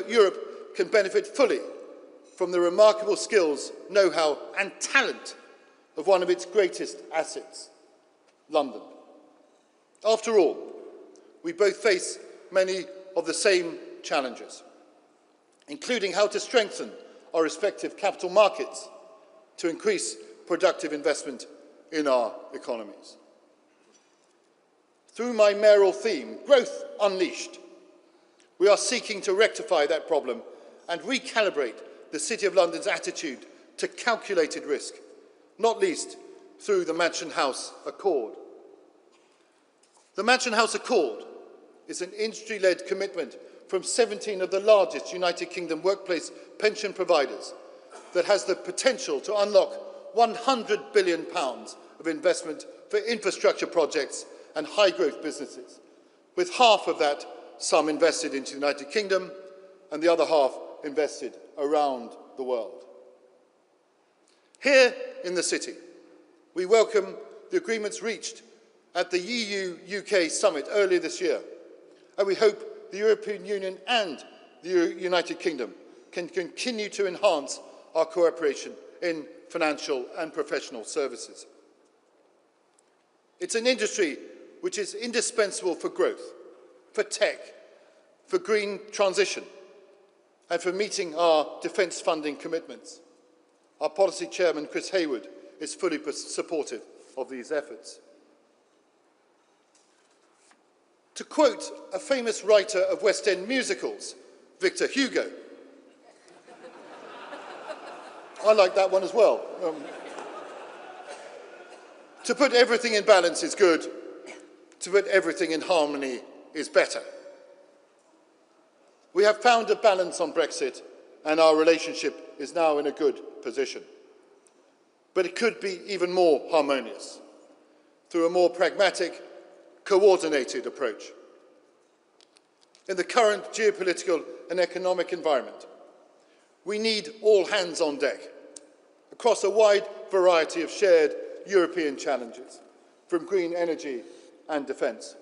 Europe can benefit fully from the remarkable skills, know-how and talent of one of its greatest assets, London. After all, we both face many of the same challenges, including how to strengthen our respective capital markets to increase productive investment in our economies. Through my mayoral theme, Growth Unleashed, we are seeking to rectify that problem and recalibrate the City of London's attitude to calculated risk, not least through the Mansion House Accord. The Mansion House Accord is an industry-led commitment from 17 of the largest United Kingdom workplace pension providers that has the potential to unlock £100 billion of investment for infrastructure projects and high-growth businesses, with half of that sum invested into the United Kingdom and the other half invested around the world. Here in the City, we welcome the agreements reached at the EU-UK summit earlier this year, and we hope the European Union and the United Kingdom can continue to enhance our cooperation in financial and professional services. It's an industry which is indispensable for growth, for tech, for green transition, and for meeting our defence funding commitments. Our policy chairman, Chris Hayward, is fully supportive of these efforts. To quote a famous writer of West End musicals, Victor Hugo, I like that one as well. To put everything in balance is good, to put everything in harmony is better. We have found a balance on Brexit, and our relationship is now in a good position. But it could be even more harmonious through a more pragmatic, coordinated approach. In the current geopolitical and economic environment, we need all hands on deck across a wide variety of shared European challenges, from green energy and defence.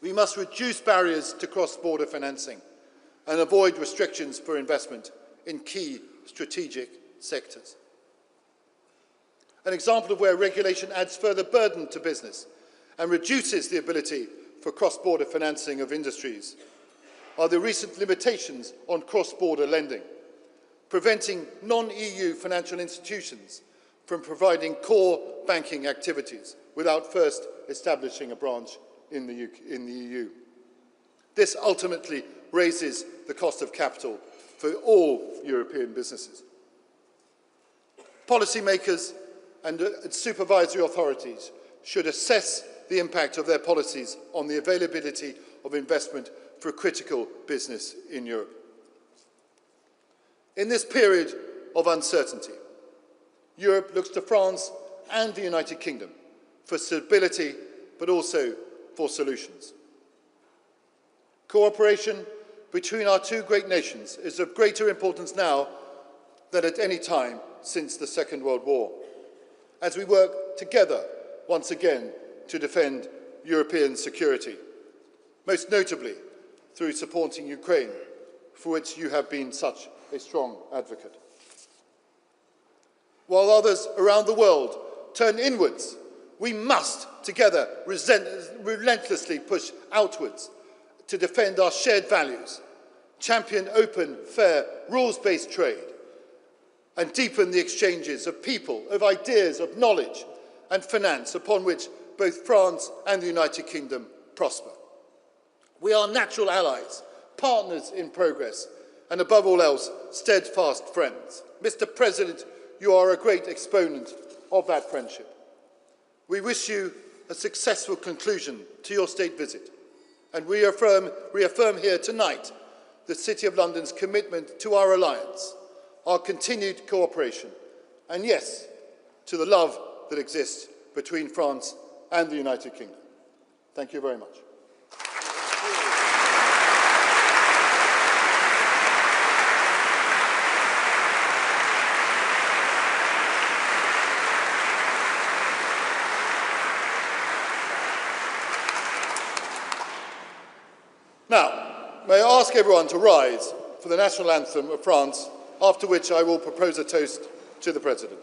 We must reduce barriers to cross-border financing and avoid restrictions for investment in key strategic sectors. An example of where regulation adds further burden to business and reduces the ability for cross-border financing of industries are the recent limitations on cross-border lending, preventing non-EU financial institutions from providing core banking activities without first establishing a branch in the EU. This ultimately raises the cost of capital for all European businesses. Policymakers and supervisory authorities should assess the impact of their policies on the availability of investment for critical business in Europe. In this period of uncertainty, Europe looks to France and the United Kingdom for stability, but also for solutions. Cooperation between our two great nations is of greater importance now than at any time since the Second World War, as we work together once again to defend European security, most notably through supporting Ukraine, for which you have been such a strong advocate. While others around the world turn inwards, we must together relentlessly push outwards to defend our shared values, champion open, fair, rules-based trade, and deepen the exchanges of people, of ideas, of knowledge and finance upon which both France and the United Kingdom prosper. We are natural allies, partners in progress, and above all else, steadfast friends. Mr. President, you are a great exponent of that friendship. We wish you a successful conclusion to your state visit, and we reaffirm here tonight the City of London's commitment to our alliance, our continued cooperation, and yes, to the love that exists between France and the United Kingdom. Thank you very much. Now, may I ask ask everyone to rise for the national anthem of France, after which I will propose a toast to the President.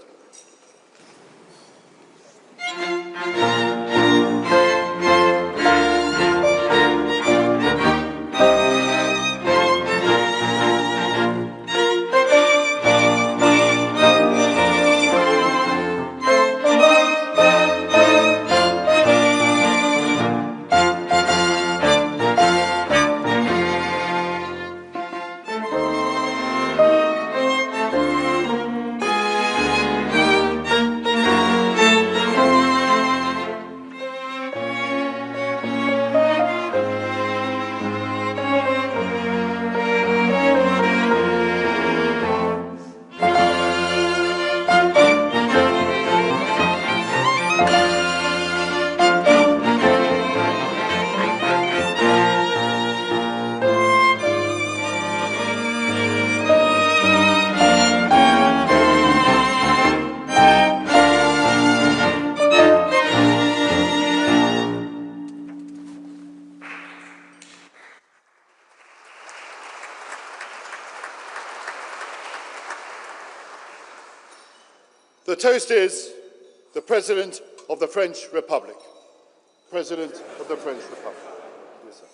The toast is the President of the French Republic. President of the French Republic. Yes, sir.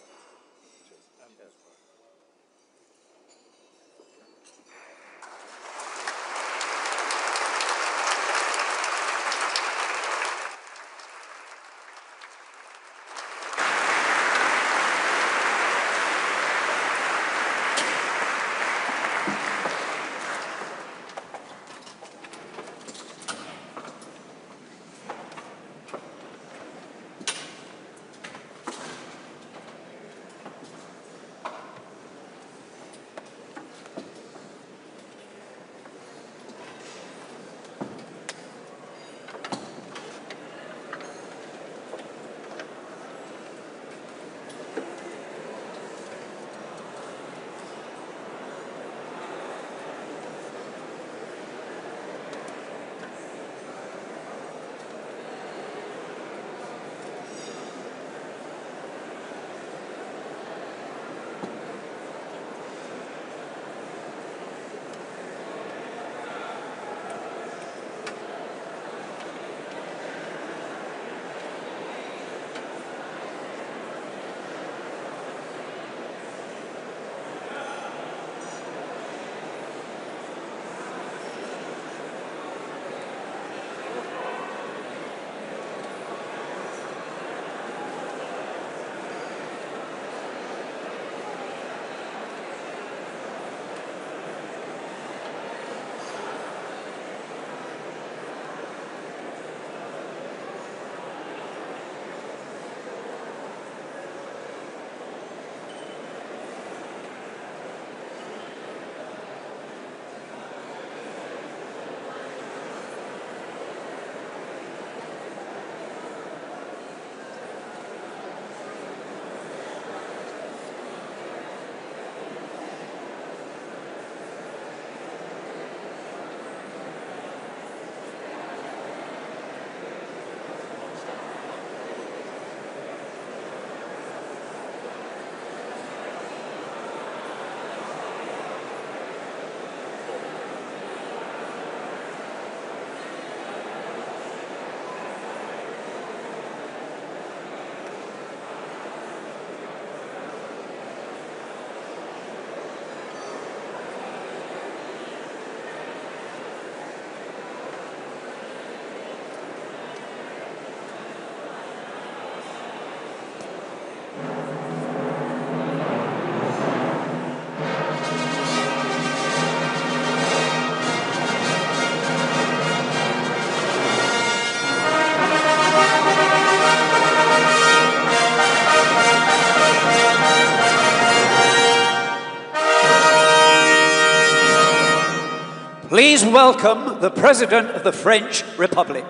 Please welcome the President of the French Republic.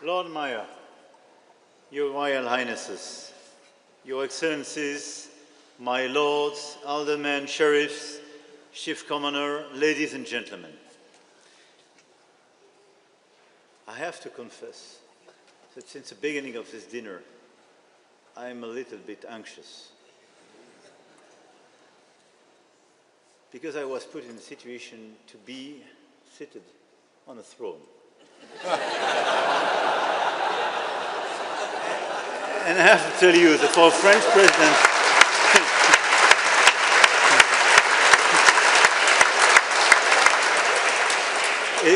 Lord Mayor, Your Royal Highnesses, Your Excellencies, my lords, aldermen, sheriffs, chief commoner, ladies and gentlemen. I have to confess that since the beginning of this dinner, I'm a little bit anxious. Because I was put in a situation to be seated on a throne. And I have to tell you that for a French president,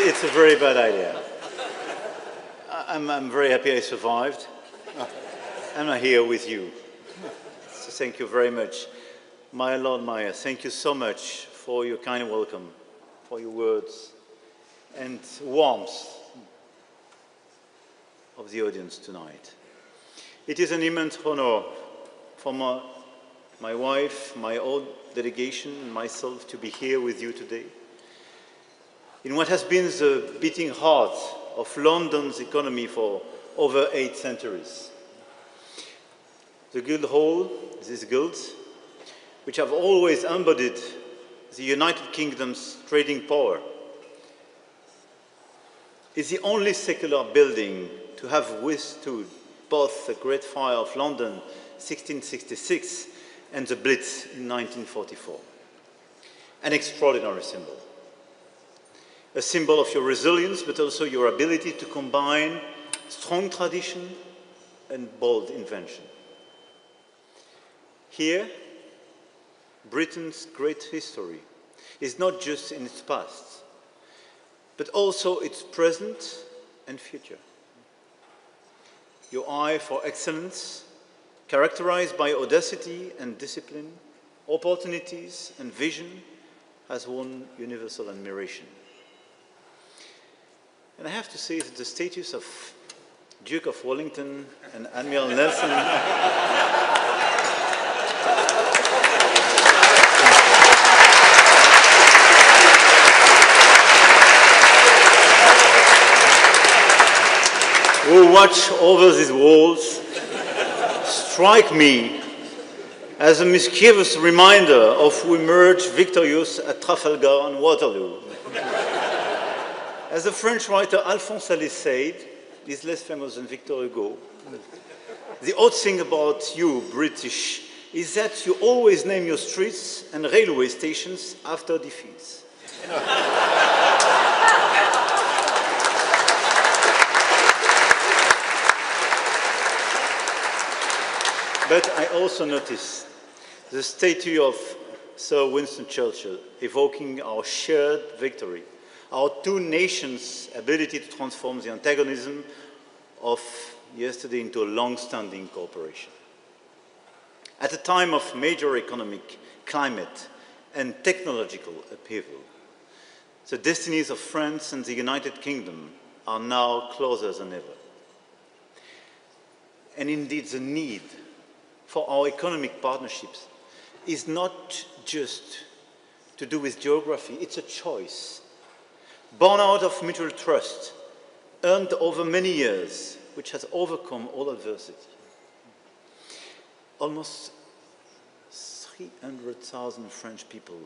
it's a very bad idea. I'm very happy I survived. And I'm here with you. So thank you very much. My Lord Mayor, thank you so much for your kind welcome, for your words, and warmth of the audience tonight. It is an immense honor for my wife, my whole delegation, and myself to be here with you today in what has been the beating heart of London's economy for over 8 centuries. The Guildhall, these guilds, which have always embodied the United Kingdom's trading power, is the only secular building to have withstood both the Great Fire of London 1666 and the Blitz in 1944. An extraordinary symbol. A symbol of your resilience, but also your ability to combine strong tradition and bold invention. Here, Britain's great history is not just in its past, but also its present and future. Your eye for excellence, characterized by audacity and discipline, opportunities and vision, has won universal admiration. And I have to say that the status of Duke of Wellington and Admiral Nelson who watch over these walls strike me as a mischievous reminder of who emerged victorious at Trafalgar and Waterloo. As the French writer Alphonse Allais said, he's less famous than Victor Hugo, the odd thing about you, British, is that you always name your streets and railway stations after defeats. But I also notice the statue of Sir Winston Churchill evoking our shared victory, our two nations' ability to transform the antagonism of yesterday into a long-standing cooperation. At a time of major economic, climate, and technological upheaval, the destinies of France and the United Kingdom are now closer than ever. And indeed, the need for our economic partnerships is not just to do with geography, it's a choice, born out of mutual trust, earned over many years, which has overcome all adversity. Almost 300,000 French people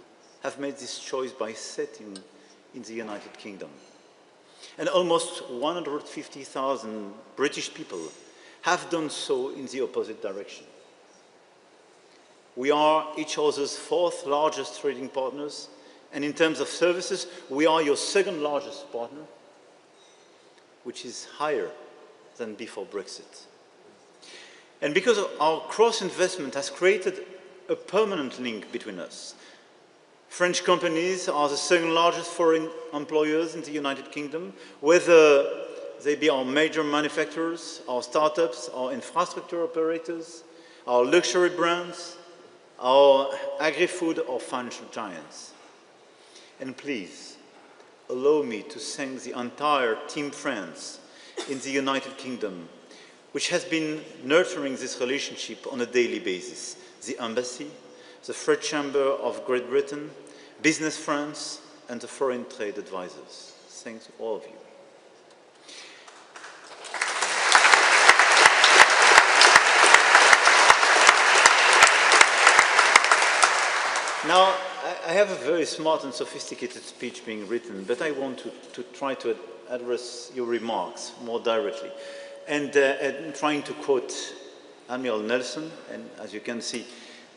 have made this choice by settling in the United Kingdom. And almost 150,000 British people have done so in the opposite direction. We are each other's 4th largest trading partners, and in terms of services, we are your 2nd largest partner, which is higher than before Brexit. And because our cross-investment has created a permanent link between us. French companies are the 2nd largest foreign employers in the United Kingdom, whether they be our major manufacturers, our startups, our infrastructure operators, our luxury brands, our agri-food or financial giants. And please, allow me to thank the entire Team France in the United Kingdom, which has been nurturing this relationship on a daily basis. The Embassy, the French Chamber of Great Britain, Business France, and the Foreign Trade Advisors. Thanks to all of you. Now, I have a very smart and sophisticated speech being written, but I want to try to address your remarks more directly. And trying to quote Admiral Nelson, and as you can see,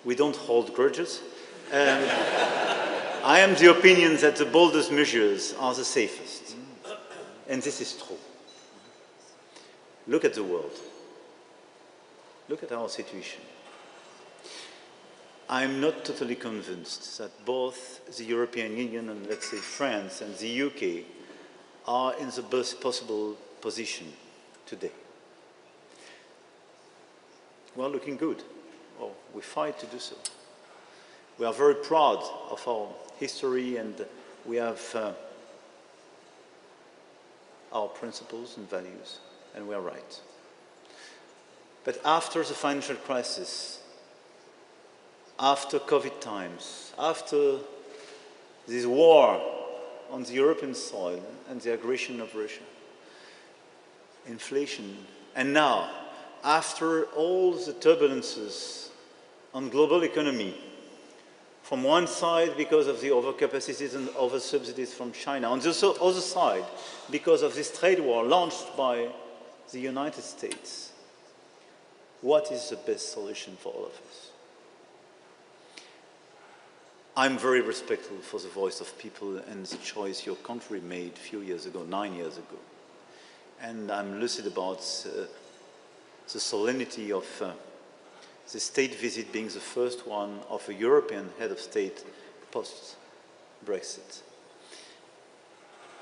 we don't hold grudges. I am the opinion that the boldest measures are the safest. And this is true. Look at the world. Look at our situation. I'm not totally convinced that both the European Union and, let's say, France and the UK are in the best possible position today. We're looking good. Oh, we fight to do so. We are very proud of our history, and we have our principles and values, and we are right. But after the financial crisis, after COVID times, after this war on the European soil and the aggression of Russia, inflation, and now, after all the turbulences on global economy, from one side because of the overcapacities and oversubsidies from China, on the other side because of this trade war launched by the United States, what is the best solution for all of us? I'm very respectful for the voice of people and the choice your country made a few years ago, 9 years ago. And I'm lucid about the solemnity of the state visit being the first one of a European head of state post-Brexit.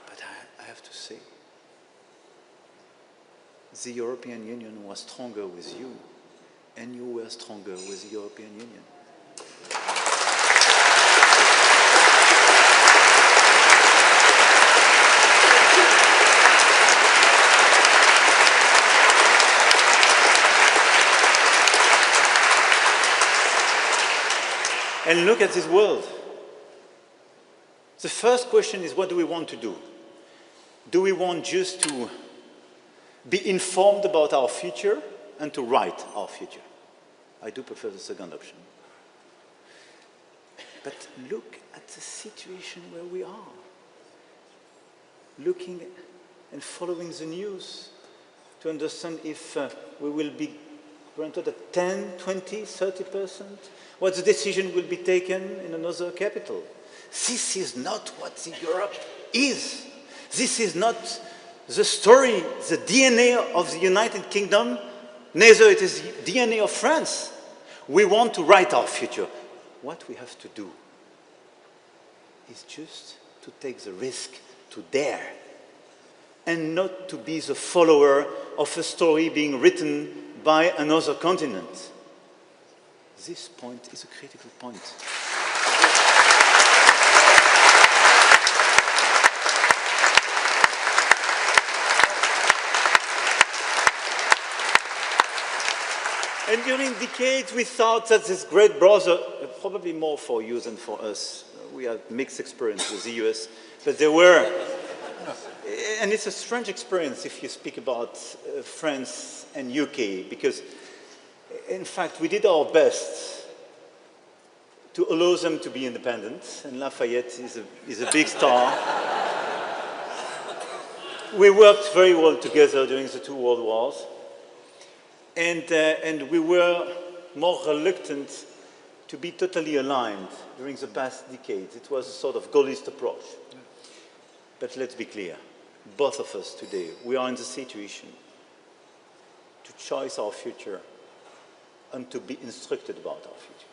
But I have to say, the European Union was stronger with you, and you were stronger with the European Union. And look at this world. The first question is, what do we want to do? Do we want just to be informed about our future and to write our future? I do prefer the second option. But look at the situation where we are. Looking and following the news to understand if we will be granted a 10, 20, 30%, what the decision will be taken in another capital. This is not what the Europe is. This is not the story, the DNA of the United Kingdom, neither it is the DNA of France. We want to write our future. What we have to do is just to take the risk, to dare, and not to be the follower of a story being written by another continent. This point is a critical point. And during decades, we thought that this great brother, probably more for you than for us, we had mixed experience with the US, but there were, and it's a strange experience if you speak about France and UK, because in fact, we did our best to allow them to be independent, and Lafayette is a big star. We worked very well together during the two world wars, and we were more reluctant to be totally aligned during the past decades. It was a sort of Gaullist approach. But let's be clear, both of us today, we are in the situation to choose our future and to be instructed about our future.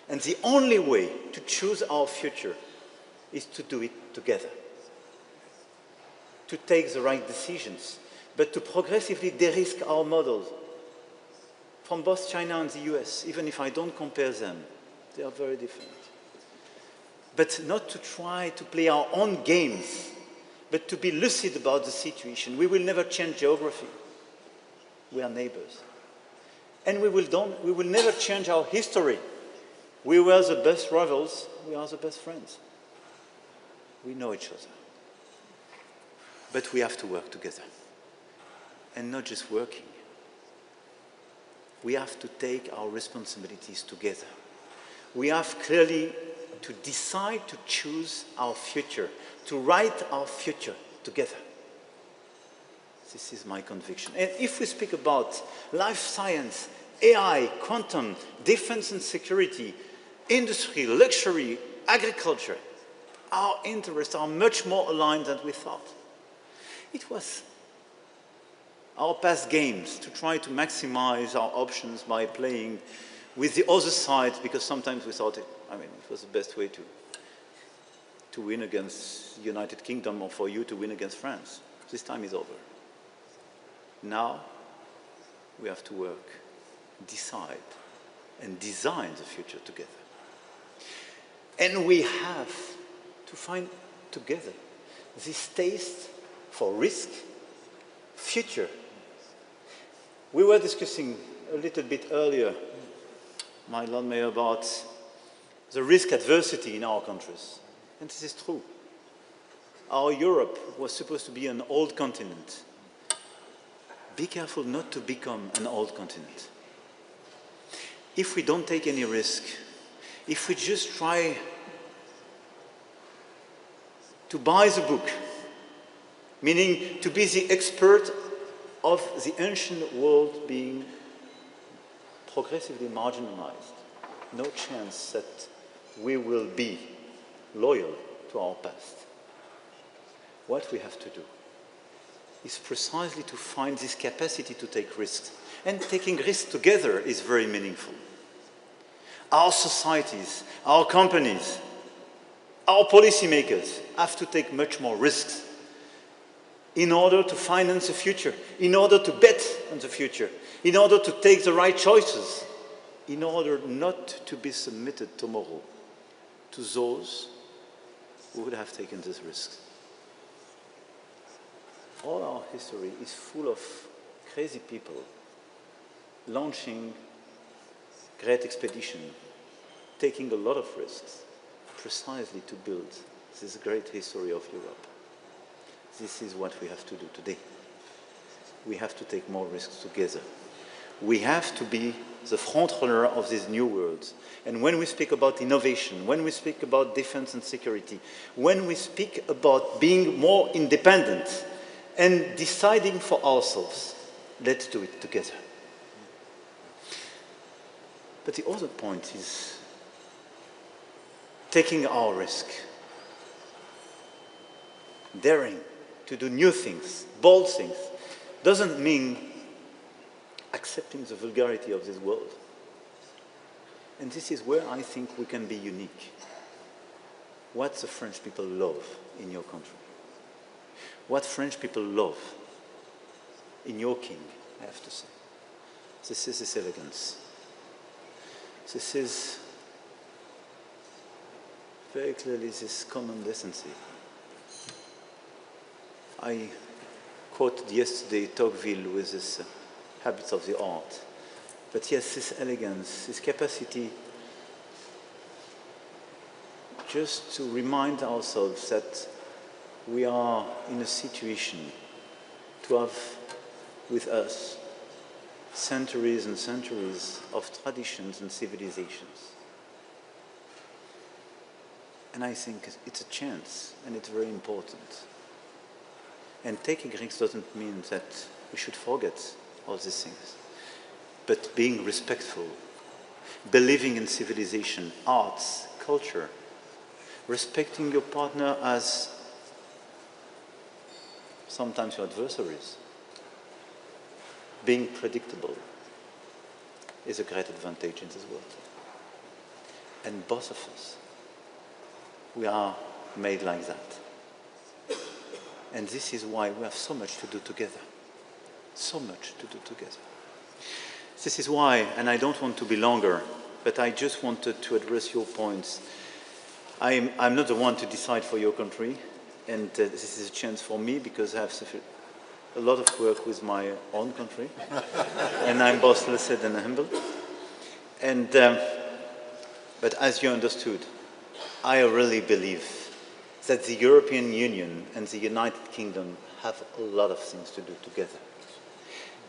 And the only way to choose our future is to do it together. To take the right decisions, but to progressively de-risk our models from both China and the US, even if I don't compare them. They are very different. But not to try to play our own games, but to be lucid about the situation. We will never change geography. We are neighbors. And we will never change our history. We were the best rivals, we are the best friends. We know each other. But we have to work together. And not just working. We have to take our responsibilities together. We have clearly to decide to choose our future, to write our future together. This is my conviction. And if we speak about life science, AI, quantum, defense and security, industry, luxury, agriculture, our interests are much more aligned than we thought. It was our past games to try to maximize our options by playing with the other side, because sometimes we thought it was the best way to win against the United Kingdom, or for you to win against France. This time is over. Now we have to work, decide, and design the future together. And we have to find together this taste for risk, future. We were discussing a little bit earlier, my Lord Mayor, about the risk adversity in our countries. And this is true. Our Europe was supposed to be an old continent. Be careful not to become an old continent. If we don't take any risk, if we just try to buy the book, meaning to be the expert of the ancient world being progressively marginalized, no chance that we will be loyal to our past. What we have to do is precisely to find this capacity to take risks. And taking risks together is very meaningful. Our societies, our companies, our policymakers have to take much more risks in order to finance the future, in order to bet on the future, in order to take the right choices, in order not to be submitted tomorrow to those who would have taken these risks. All our history is full of crazy people launching great expeditions, taking a lot of risks, precisely to build this great history of Europe. This is what we have to do today. We have to take more risks together. We have to be the front runner of this new world. And when we speak about innovation, when we speak about defense and security, when we speak about being more independent and deciding for ourselves, let's do it together. But the other point is taking our risk, daring to do new things, bold things, doesn't mean accepting the vulgarity of this world. And this is where I think we can be unique. What the French people love in your country, what French people love in your king, I have to say. This is this elegance. This is very clearly this common decency. I quoted yesterday Tocqueville with this habits of the art. But yes, this elegance, this capacity just to remind ourselves that we are in a situation to have with us centuries and centuries of traditions and civilizations. And I think it's a chance, and it's very important. And taking risks doesn't mean that we should forget all these things. But being respectful, believing in civilization, arts, culture, respecting your partner as sometimes your adversaries, being predictable is a great advantage in this world. And both of us, we are made like that. And this is why we have so much to do together. So much to do together. This is why, and I don't want to be longer, but I just wanted to address your points. I'm not the one to decide for your country, and this is a chance for me because I have a lot of work with my own country, and I'm both blessed and humbled. And, but as you understood, I really believe that the European Union and the United Kingdom have a lot of things to do together.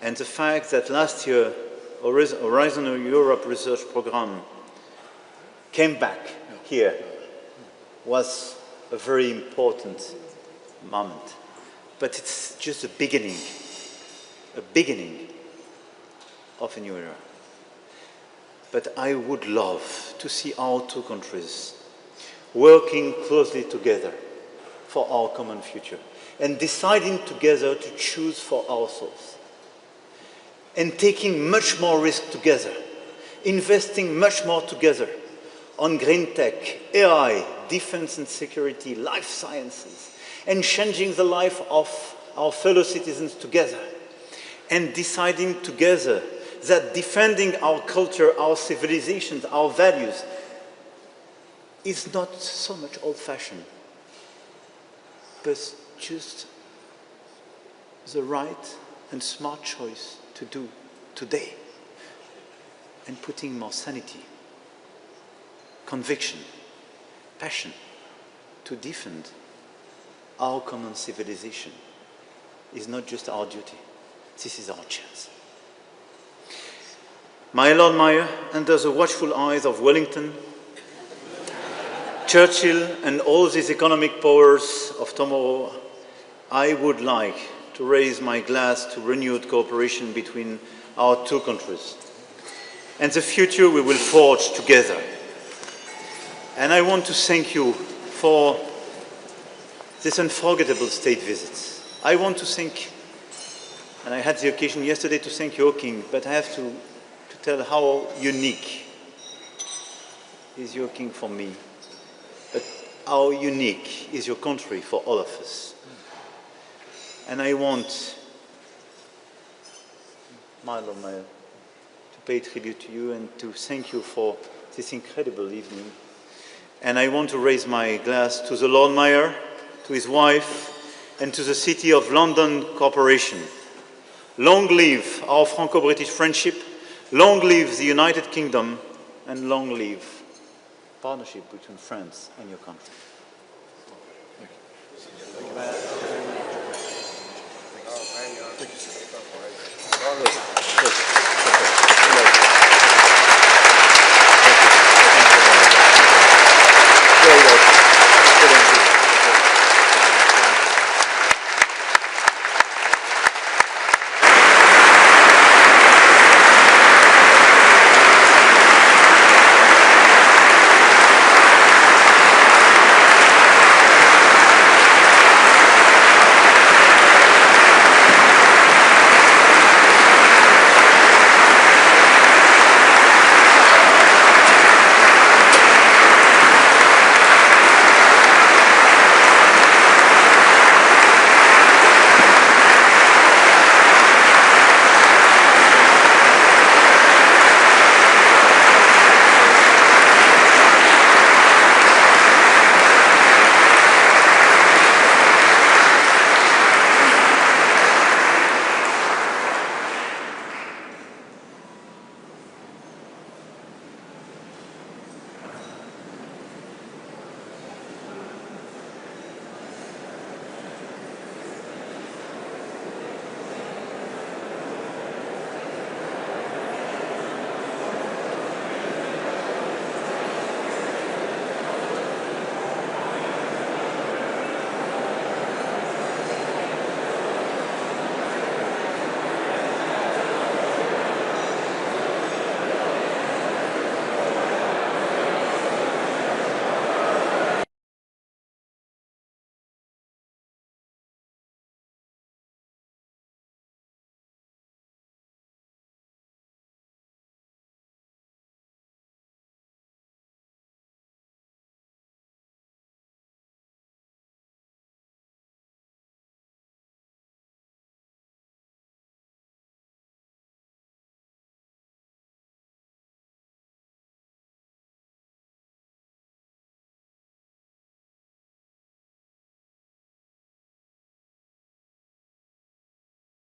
And the fact that last year, Horizon Europe research program came back here was a very important moment. But it's just a beginning of a new era. But I would love to see our two countries working closely together for our common future and deciding together to choose for ourselves and taking much more risk together, investing much more together on green tech, AI, defense and security, life sciences, and changing the life of our fellow citizens together, and deciding together that defending our culture, our civilizations, our values is not so much old-fashioned, but just the right and smart choice to do today, and putting more sanity, conviction, passion to defend our common civilization is not just our duty, this is our chance. My Lord Mayor, under the watchful eyes of Wellington, Churchill and all these economic powers of tomorrow, I would like to raise my glass to renewed cooperation between our two countries and the future we will forge together. And I want to thank you for this unforgettable state visit. I want to thank, and I had the occasion yesterday to thank your King, but I have to tell how unique is your King for me, but how unique is your country for all of us. And I want, my Lord Mayor, to pay tribute to you and to thank you for this incredible evening. And I want to raise my glass to the Lord Mayor, to his wife, and to the City of London Corporation. Long live our Franco-British friendship, long live the United Kingdom, and long live partnership between France and your country.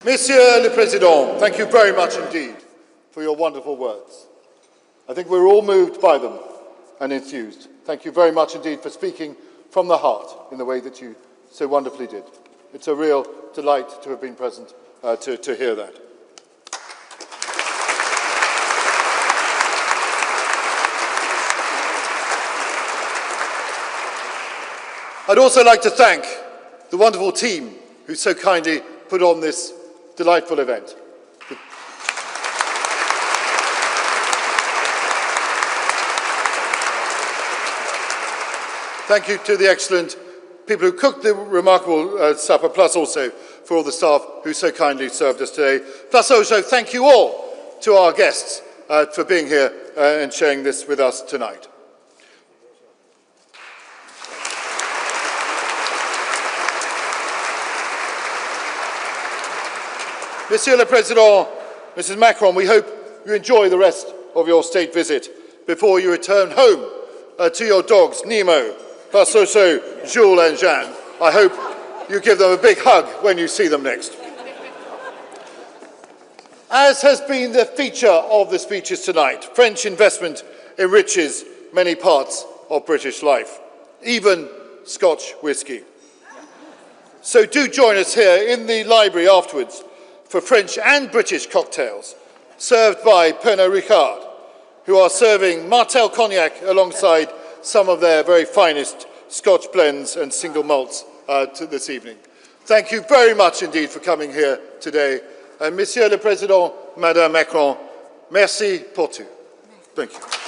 Monsieur le Président, thank you very much indeed for your wonderful words. I think we're all moved by them and enthused. Thank you very much indeed for speaking from the heart in the way that you so wonderfully did. It's a real delight to have been present to hear that. I'd also like to thank the wonderful team who so kindly put on this delightful event. Thank you to the excellent people who cooked the remarkable supper, plus also for all the staff who so kindly served us today. Plus also thank you all to our guests for being here and sharing this with us tonight. Monsieur le Président, Mrs. Macron, we hope you enjoy the rest of your state visit before you return home to your dogs, Nemo, Passoso, Jules and Jeanne. I hope you give them a big hug when you see them next. As has been the feature of the speeches tonight, French investment enriches many parts of British life, even Scotch whisky. So do join us here in the library afterwards for French and British cocktails, served by Pernod Ricard, who are serving Martel Cognac alongside some of their very finest Scotch blends and single malts this evening. Thank you very much indeed for coming here today. And Monsieur le Président, Madame Macron, merci pour tout. Thank you.